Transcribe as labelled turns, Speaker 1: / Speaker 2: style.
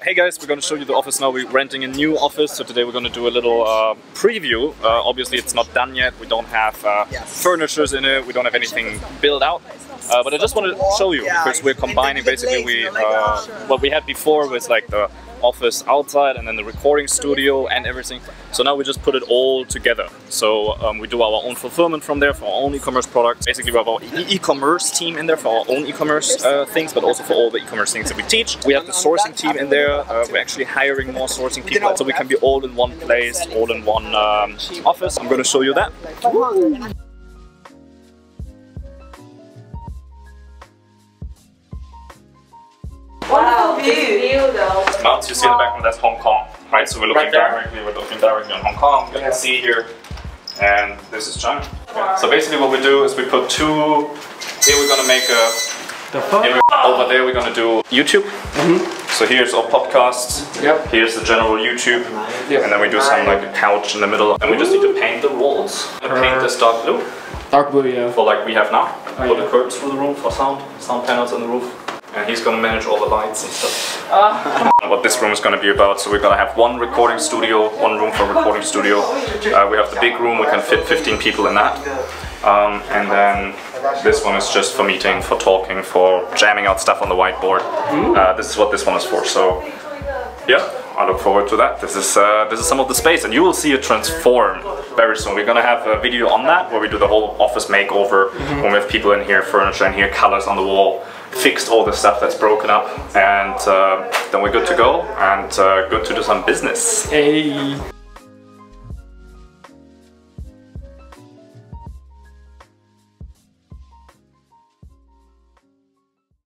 Speaker 1: Hey guys, we're going to show you the office now. We're renting a new office, so today we're going to do a little preview. Obviously it's not done yet, we don't have furnitures in it, we don't have anything built out. But I just wanted to show you, because we're combining basically what we had before was like the office outside and then the recording studio and everything. So now we just put it all together. So we do our own fulfillment from there for our own e-commerce products. Basically we have our e-commerce team in there for our own e-commerce things, but also for all the e-commerce things that we teach. We have the sourcing team in there. We're actually hiring more sourcing people, so we can be all in one place, all in one office. I'm going to show you that.
Speaker 2: Wow, view though.
Speaker 1: Mounts you see in the background, that's Hong Kong, right? So we're looking directly on Hong Kong. You can see here, and this is China. Yeah. So basically, what we do is we put two. Here we're gonna make a. Over there we're gonna do YouTube. So here's our podcasts.
Speaker 3: Yep.
Speaker 1: Here's the general YouTube.
Speaker 3: Yep.
Speaker 1: And then we do some like a couch in the middle. And we just need to paint the walls. And paint this dark blue.
Speaker 3: Dark blue, yeah.
Speaker 1: For like we have now. Put the curtains through the room for sound panels on the roof. And he's gonna manage all the lights and stuff. What this room is gonna be about, so we're gonna have one recording studio, one room for recording studio. We have the big room, we can fit 15 people in that. And then this one is just for meeting, for talking, for jamming out stuff on the whiteboard. This is what this one is for, so yeah, I look forward to that. This is some of the space, and you will see it transform very soon. We're gonna have a video on that, where we do the whole office makeover, when we have people in here, furniture in here, colors on the wall, fixed all the stuff that's broken up, and then we're good to go, and good to do some business.
Speaker 3: Hey.